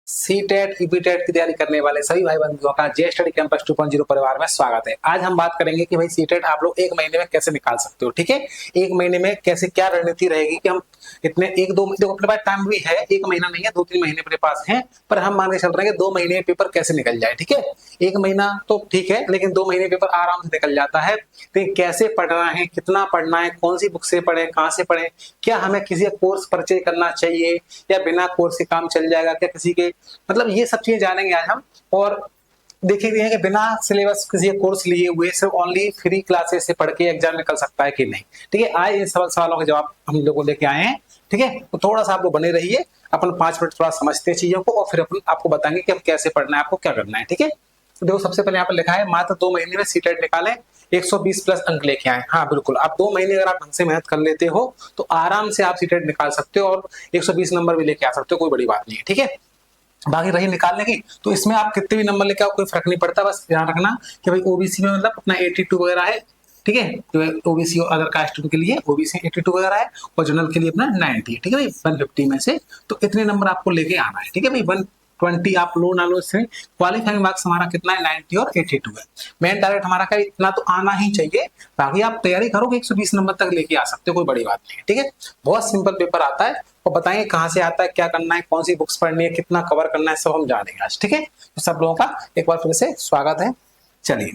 CTET ईपीटेट की तैयारी करने वाले सभी भाई बंधुओं का जे स्टडी कैंपस 2.0 परिवार में स्वागत है। आज हम बात करेंगे कि भाई सीटेट आप लोग एक महीने में कैसे निकाल सकते हो। ठीक है, एक महीने में कैसे क्या रणनीति रहेगी कि हम इतने एक दो देखो अपने पास टाइम भी है, एक महीना नहीं है, 2-3 महीने अपने पास है, पर हम मान के चल रहे हैं कि 2 महीने में पेपर कैसे निकल जाए। ठीक है, एक महीना तो ठीक है, लेकिन 2 महीने पेपर आराम से निकल जाता है। तो कैसे पढ़ना है, कितना पढ़ना है, कौन सी बुक से पढ़े, कहाँ से पढ़े, क्या हमें किसी कोर्स परचेज करना चाहिए या बिना कोर्स के काम चल जाएगा, क्या किसी के मतलब ये सब चीजें जानेंगे आज हम। और देखेंगे कि बिना सिलेबस किसी कोर्स लिए हुए सिर्फ ओनली फ्री क्लासेस से पढ़ के एग्जाम निकल सकता है कि नहीं। ठीक है, आज इन सवालों के जवाब हम लोगों लेके आए हैं। ठीक है, तो थोड़ा सा आप लोग बने रहिए, अपन 5 मिनट थोड़ा समझते हैं चीजों को और फिर अपन आपको बताएंगे कि हम कैसे पढ़ना है, आपको क्या करना है। ठीक है, तो देखो सबसे पहले यहाँ पर लिखा है मात्र 2 महीने में सीटेट निकालें, 120 प्लस अंक लेके आए। हाँ बिल्कुल, आप 2 महीने अगर आप ढंग से मेहनत कर लेते हो तो आराम से आप सीटेट निकाल सकते हो और 120 नंबर भी लेके आ सकते हो, कोई बड़ी बात नहीं है। ठीक है, बाकी रही निकालने की, तो इसमें आप कितने भी नंबर लेके आओ कोई फर्क नहीं पड़ता। बस ध्यान रखना कि भाई ओबीसी में मतलब अपना 82 वगैरह है। ठीक है, तो ओबीसी अदर कास्ट के लिए ओबीसी 82 वगैरह है और जनरल के लिए अपना 90 है। ठीक है भाई, 150 में से तो इतने नंबर आपको लेके आना है। ठीक है भाई, 120 आप लो ना लो, इससे क्वालिफाइंग मार्क्स हमारा कितना है, 90 और 82 है। मेन टारगेट हमारा क्या, इतना तो आना ही चाहिए। बाकी आप तैयारी करोगे 120 नंबर तक लेके आ सकते हो, कोई बड़ी बात नहीं है। ठीक है, बहुत सिंपल पेपर आता है और बताएंगे कहाँ से आता है, क्या करना है, कौन सी बुक्स पढ़नी है, कितना कवर करना है, सब हम जानेंगे आज। ठीक है, तो सब लोगों का एक बार फिर से स्वागत है। चलिए,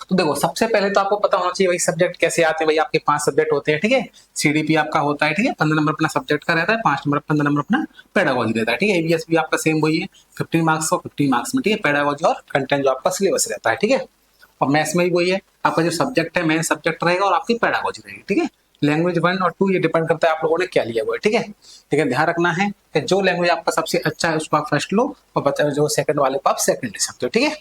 तो देखो सबसे पहले तो आपको पता होना चाहिए भाई सब्जेक्ट कैसे आते हैं। भाई आपके 5 सब्जेक्ट होते हैं। ठीक है, सीडीपी आपका होता है। ठीक है, 15 नंबर अपना सब्जेक्ट का रहता है, 15 नंबर अपना पेडागोजी रहता है। ठीक है, एबीएस भी आपका सेम वही है, 15 मार्क्स और 15 मार्क्स में। ठीक है, पेडागोजी और कंटेंट जो आपका सिलेबस रहता है। ठीक है, और मैथ्स में भी वही है, आपका जो सब्जेक्ट है मेन सब्जेक्ट रहेगा और आपकी पेडागोजी रहेगी। ठीक है, लैंग्वेज 1 और 2 ये डिपेंड करता है आप लोगों ने क्या लिया हुआ है। ठीक है, लेकिन ध्यान रखना है कि जो लैंग्वेज आपका सबसे अच्छा है उसको आप फर्स्ट लो और जो सेकंड वाले को आप सेकंड ले सकते हो। ठीक है,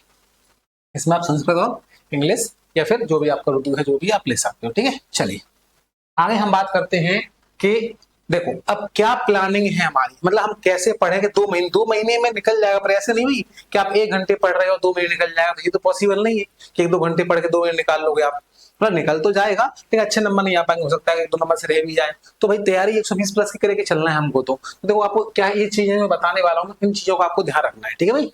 इसमें आप संस्कृत और इंग्लिश या फिर जो भी आपका उर्दू है जो भी आप ले सकते हो। ठीक है, चलिए आगे हम बात करते हैं कि देखो अब क्या प्लानिंग है हमारी, मतलब हम कैसे पढ़ेंगे। 2 महीने में निकल जाएगा, पर ऐसे नहीं हुई कि आप 1 घंटे पढ़ रहे हो 2 महीने निकल जाएगा, तो ये तो पॉसिबल नहीं है कि 1-2 घंटे पढ़ के 2 महीने निकाल लोगे आप। मतलब निकल तो जाएगा लेकिन अच्छे नंबर नहीं आ पाएंगे, हो सकता है 1-2 नंबर से रह भी जाए। तो भाई तैयारी 120 प्लस की करके चलना है हमको। तो देखो आपको क्या ये चीजें मैं बताने वाला हूँ, इन चीजों को आपको ध्यान रखना है। ठीक है भाई,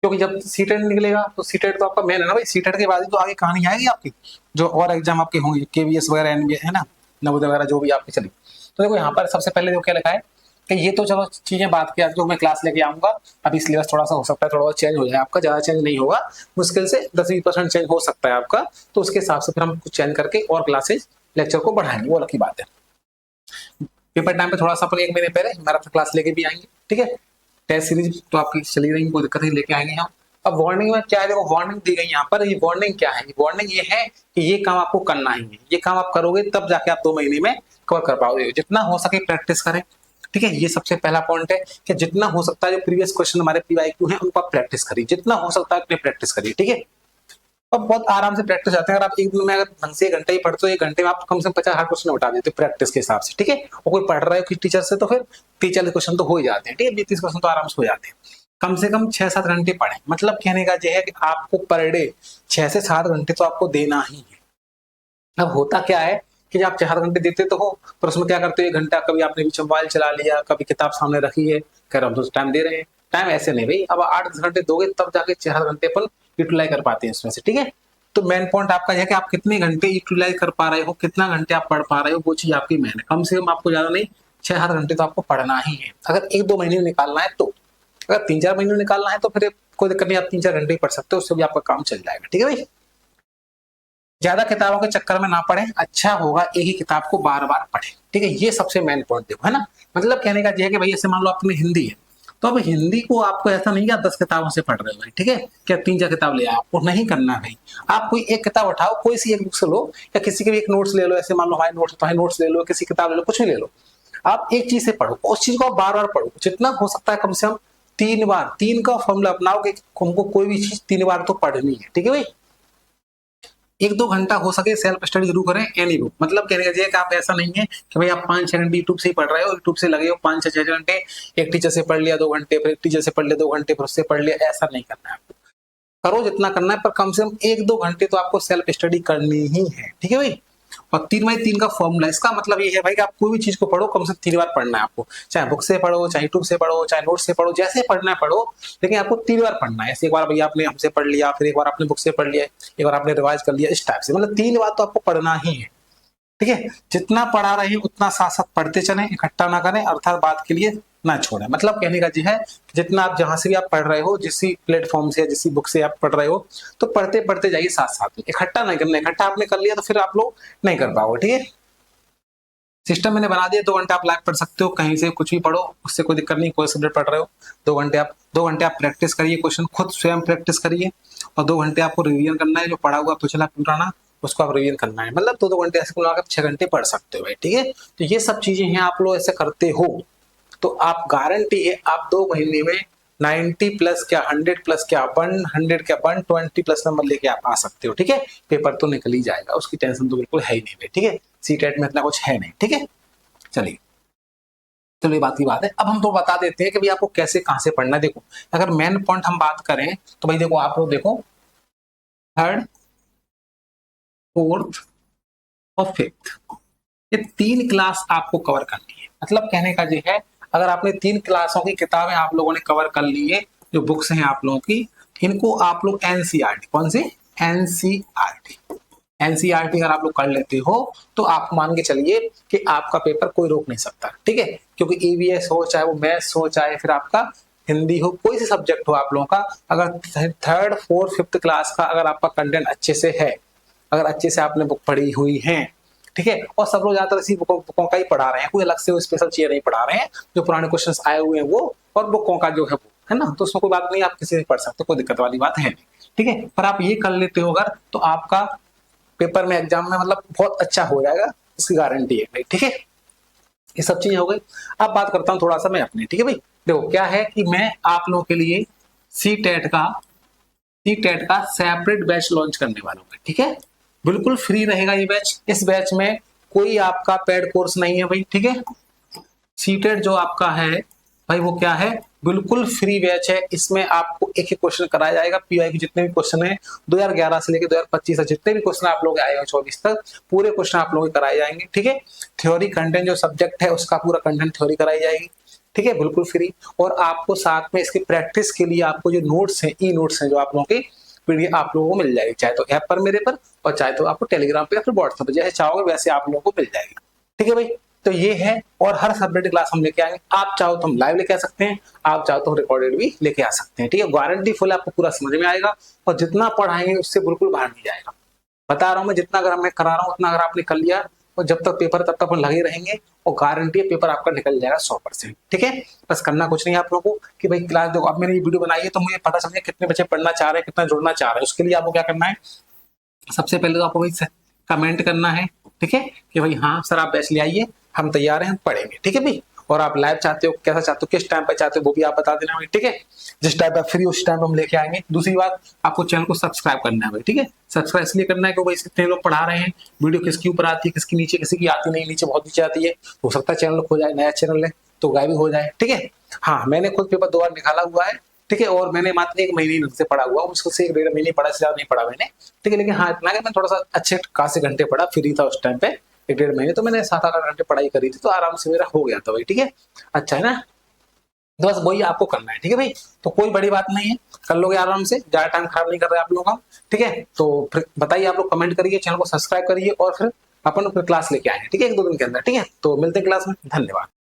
क्योंकि जब सीटेट निकलेगा तो सीटेट तो आपका मेन है ना भाई, सीटेट के बाद ही तो आगे कहानी आएगी आपकी, जो और एग्जाम आपके होंगे केवीएस वगैरह एनबीए है ना, नवोदय वगैरह जो भी आपकी चली। तो देखो यहाँ पर सबसे पहले जो क्या लिखा है कि ये तो चलो चीजें बात की, जो मैं क्लास लेके आऊंगा अभी सिलेबस थोड़ा सा हो सकता है थोड़ा बहुत चेंज हो जाए, आपका ज्यादा चेंज नहीं होगा, मुश्किल से 10-20% चेंज हो सकता है आपका। तो उसके हिसाब से फिर हम कुछ चेंज करके और क्लासेज लेक्चर को बढ़ाएंगे, वो अलग की बात है। पेपर टाइम पे थोड़ा सा अपन 1 महीने पहले मैराथन क्लास लेके भी आएंगे। ठीक है, टेस्ट सीरीज तो आपकी चली रही, कोई दिक्कत नहीं, लेके आएंगे हम। अब वार्निंग में क्या है, देखो वार्निंग दी गई यहाँ पर, ये वार्निंग क्या है, वार्निंग ये है कि ये काम आपको करना ही है, ये काम आप करोगे तब जाके आप 2 महीने में कवर कर पाओगे। जितना हो सके प्रैक्टिस करें। ठीक है, ये सबसे पहला पॉइंट है कि जितना हो सकता है जो प्रीवियस क्वेश्चन हमारे पीवाईक्यू हैं उनको आप प्रैक्टिस करिए, जितना हो सकता है उतनी प्रैक्टिस करिए। ठीक है, अब बहुत आराम से प्रैक्टिस आते हैं। अगर आप एक दिन में अगर ढंग से 1 घंटे ही पढ़ते हो, 1 घंटे में आप कम से कम 50-60 क्वेश्चन उठा देते हो प्रैक्टिस के हिसाब से। ठीक है, और कोई पढ़ रहा है किसी टीचर से तो फिर 30-40 क्वेश्चन तो हो ही जाते हैं। ठीक है, 20-30 क्वेश्चन तो आराम से हो जाते हैं। कम से कम 6-7 घंटे पढ़ें, मतलब कहने का यह है कि आपको पर डे 6 से 7 घंटे तो आपको देना ही है। अब होता क्या है कि जब आप 4 घंटे देते तो हो, पर उसमें क्या करते हो 1 घंटा कभी आपने बीच मोबाइल चला लिया, कभी किताब सामने रखी है, कह हम तो टाइम दे रहे हैं। टाइम ऐसे नहीं भाई, अब 8-10 घंटे दोगे तब जाके 4 घंटे अपन यूटिलाइज कर पाते हैं इसमें से। ठीक है, तो मेन पॉइंट आपका है कि आप कितने घंटे यूटिलाइज कर पा रहे हो, कितना घंटे आप पढ़ पा रहे हो, वो चीज आपकी मेन है। कम से कम आपको ज्यादा नहीं 6-7 घंटे तो आपको पढ़ना ही है, अगर 1-2 महीने में निकालना है तो। अगर 3-4 महीने में निकालना है तो फिर कोई दिक्कत नहीं, आप 3-4 घंटे ही पढ़ सकते हो, उससे भी आपका काम चल जाएगा। ठीक है भाई, ज्यादा किताबों के चक्कर में ना पढ़े, अच्छा होगा एक ही किताब को बार बार पढ़े। ठीक है, ये सबसे मेन पॉइंट देखो है ना, मतलब कहने का यह है कि भाई ऐसे मान लो आपने हिंदी है, तो अब हिंदी को आपको ऐसा नहीं कि आप 10 किताबों से पढ़ रहे हो भाई। ठीक है, क्या 3-4 किताब ले आओ, आपको नहीं करना भाई। आप कोई एक किताब उठाओ, कोई सी एक बुक से लो या किसी के भी एक नोट्स ले लो, ऐसे मान लो हमारे नोट्स तो है, नोट्स ले लो, किसी किताब ले लो, कुछ भी ले लो, आप एक चीज से पढ़ो, उस चीज को आप बार बार पढ़ो, जितना हो सकता है कम से कम 3 बार। 3 का फॉर्मूला अपनाओ कि हमको कोई भी चीज 3 बार तो पढ़नी है। ठीक है भाई, 1-2 घंटा हो सके सेल्फ स्टडी जरूर करें एनी बुक, मतलब कहने का कि आप ऐसा नहीं है कि भाई आप 5-6 घंटे यूट्यूब से ही पढ़ रहे हो, यूट्यूब से लगे हो 5-6 घंटे, एक टीचर से पढ़ लिया 2 घंटे, फिर एक टीचर से पढ़ लिया 2 घंटे, फिर उससे पढ़ लिया, ऐसा नहीं करना है आपको। करो जितना करना है, पर कम से कम 1-2 घंटे तो आपको सेल्फ स्टडी करनी ही है। ठीक है भाई, और 3/3 का फॉर्मूला, इसका मतलब ये है भाई कि आप कोई भी चीज को पढ़ो कम से कम 3 बार पढ़ना है आपको, चाहे बुक से पढ़ो, चाहे यूट्यूब से पढ़ो, चाहे नोट से पढ़ो, जैसे पढ़ना है पढ़ो, लेकिन आपको 3 बार पढ़ना है। ऐसे एक बार भैया आपने हमसे पढ़ लिया, फिर एक बार आपने बुक से पढ़ लिया, एक बार आपने रिवाइज कर लिया, इस टाइप से, मतलब 3 बार तो आपको पढ़ना ही है। ठीक है, जितना पढ़ा रहे उतना साथ साथ पढ़ते चलें, इकट्ठा ना करें, अर्थात बात के लिए ना छोड़ें। मतलब कहने का जी है जितना आप जहां से भी आप पढ़ रहे हो, जिस प्लेटफॉर्म से, जिस बुक से आप पढ़ रहे हो, तो पढ़ते पढ़ते जाइए साथ साथ में, इकट्ठा नहीं करना। इकट्ठा आपने कर लिया तो फिर आप लोग नहीं कर पाओगे। ठीक है, सिस्टम मैंने बना दिया, 2 घंटे आप लाइव पढ़ सकते हो, कहीं से कुछ भी पढ़ो, उससे कोई दिक्कत नहीं। कोई सब्जेक्ट पढ़ रहे हो 2 घंटे आप प्रैक्टिस करिए, क्वेश्चन खुद स्वयं प्रैक्टिस करिए, और 2 घंटे आपको रिवीजन करना है, जो पढ़ा हुआ पिछला पुराना उसको आप रिवीजन करना है। मतलब 2-2 घंटे ऐसे मिलाकर 6 घंटे पढ़ सकते हो भाई। ठीक है, तो ये सब चीजें हैं, आप लोग ऐसे करते हो तो आप गारंटी है आप 2 महीने में 90 प्लस क्या 100 प्लस क्या 100 क्या 120 प्लस नंबर लेके आप आ सकते हो। ठीक है, पेपर तो निकल ही जाएगा, उसकी टेंशन तो बिल्कुल है ही नहीं भाई। ठीक है, सीटेट में इतना कुछ है नहीं। ठीक है, चलिए चलो ये बात की बात है। अब हम तो बता देते हैं कि भाई आपको कैसे कहां से पढ़ना है। देखो अगर मेन पॉइंट हम बात करें तो भाई देखो आप लोग देखो 3rd, 4th और 5th, ये 3 क्लास आपको कवर करनी है। मतलब कहने का ये है अगर आपने 3 क्लासों की किताबें आप लोगों ने कवर कर ली है, जो बुक्स हैं आप लोगों की, इनको आप लोग एनसीईआरटी, कौन सी एनसीईआरटी, एनसीईआरटी अगर आप लोग कर लेते हो तो आप मान के चलिए कि आपका पेपर कोई रोक नहीं सकता। ठीक है, क्योंकि ईवीएस हो, चाहे वो मैथ्स हो, चाहे फिर आपका हिंदी हो, कोई सा सब्जेक्ट हो आप लोगों का, अगर 3rd, 4th, 5th क्लास का अगर आपका कंटेंट अच्छे से है, अगर अच्छे से आपने बुक पढ़ी हुई है, ठीक है, और सब लोग ज्यादातर इसी बुकों का ही पढ़ा रहे हैं, कोई अलग से स्पेशल चीज नहीं पढ़ा रहे हैं, जो पुराने क्वेश्चंस आए हुए हैं वो, और बुकों का जो है ना, तो उसमें कोई बात नहीं, आप किसी से पढ़ सकते हो, कोई दिक्कत वाली बात है नहीं। ठीक है, पर आप ये कर लेते हो अगर, तो आपका पेपर में, एग्जाम में मतलब बहुत अच्छा हो जाएगा, इसकी गारंटी है भाई। ठीक है, ये सब चीजें हो गई। अब बात करता हूँ थोड़ा सा मैं अपनी। ठीक है भाई, देखो क्या है कि मैं आप लोगों के लिए सी टेट का सेपरेट बैच लॉन्च करने वाला हूँ। ठीक है, बिल्कुल फ्री रहेगा ये बैच। इस बैच में कोई आपका पेड कोर्स नहीं है भाई। ठीक है, सीटेट जो आपका है भाई वो क्या है, बिल्कुल फ्री बैच है। इसमें आपको एक ही क्वेश्चन कराया जाएगा, पीवाई के जितने भी क्वेश्चन है 2011 से लेकर 2025 तक जितने भी क्वेश्चन आप लोग आए हो 24 तक, पूरे क्वेश्चन आप लोगों को कराए जाएंगे। ठीक है, थ्योरी कंटेंट जो सब्जेक्ट है उसका पूरा कंटेंट थ्योरी कराई जाएगी। ठीक है, बिल्कुल फ्री। और आपको साथ में इसकी प्रैक्टिस के लिए आपको जो नोट्स हैं, ई नोट्स हैं, जो आप लोगों के पीडीएफ आप लोगों को मिल जाएगी, चाहे तो ऐप पर मेरे पर, और चाहे तो आपको टेलीग्राम पे या फिर व्हाट्सएप पर, जैसे चाहोगे वैसे आप लोगों को मिल जाएगी। ठीक है भाई, तो ये है। और हर सब्जेक्ट क्लास हम लेके आएंगे, आप चाहो तो हम लाइव लेके आ सकते हैं, आप चाहो तो हम रिकॉर्डेड भी लेके आ सकते हैं। ठीक है, गारंटी फुल, आपको पूरा समझ में आएगा, और जितना पढ़ाएंगे उससे बिल्कुल बाहर नहीं जाएगा। बता रहा हूं मैं, जितना अगर मैं करा रहा हूं उतना अगर आपने कर लिया, और जब तक पेपर तब तक अपन लगे रहेंगे, और गारंटी है पेपर आपका निकल जाएगा 100%। ठीक है, बस करना कुछ नहीं है आप लोगों को कि भाई क्लास देखो, अब मैंने ये वीडियो बनाई है तो मुझे पता चल गया कितने बच्चे पढ़ना चाह रहे हैं, कितना जुड़ना चाह रहे हैं। उसके लिए आपको क्या करना है, सबसे पहले तो आपको भाई कमेंट करना है। ठीक है, कि भाई हाँ सर आप बैच ले आइए, हम तैयार हैं, हम पढ़ेंगे। ठीक है भाई, और आप लाइव चाहते हो, कैसा चाहते हो, किस टाइम पे चाहते हो, वो भी आप बता देना भाई। ठीक है, जिस टाइम पे फ्री उस टाइम हम लेके आएंगे। दूसरी बात, आपको चैनल को सब्सक्राइब करना है भाई। ठीक है, सब्सक्राइब इसलिए करना है क्योंकि कितने लोग पढ़ा रहे हैं, वीडियो किसकी ऊपर आती है, किसकी नीचे, किसी की आती नहीं, नीचे बहुत नीचे आती है, हो सकता है चैनल खो जाए, नया चैनल है तो गायब हो जाए। ठीक है, हाँ मैंने खुद पेपर 2 बार निकाला हुआ है। ठीक है, और मैंने मात्र 1 महीने से पढ़ा हुआ, मुश्किल से 1-1.5 महीने पढ़ा, से ज्यादा नहीं पढ़ा मैंने। ठीक है, लेकिन हाँ इतना कि मैं थोड़ा सा अच्छे खासे घंटे पढ़ा, फ्री था उस टाइम पे, 1-1.5 महीने, तो मैंने 7-8 घंटे पढ़ाई करी थी, तो आराम से मेरा हो गया था भाई। ठीक है, अच्छा है ना, तो बस वही आपको करना है। ठीक है भाई, तो कोई बड़ी बात नहीं है, कर लोगे आराम से, ज्यादा टाइम खराब नहीं कर रहे आप लोग का। ठीक है, तो फिर बताइए, आप लोग कमेंट करिए, चैनल को सब्सक्राइब करिए, और फिर अपन क्लास लेके आएंगे। ठीक है, 1-2 दिन के अंदर। ठीक है, तो मिलते हैं क्लास में, धन्यवाद।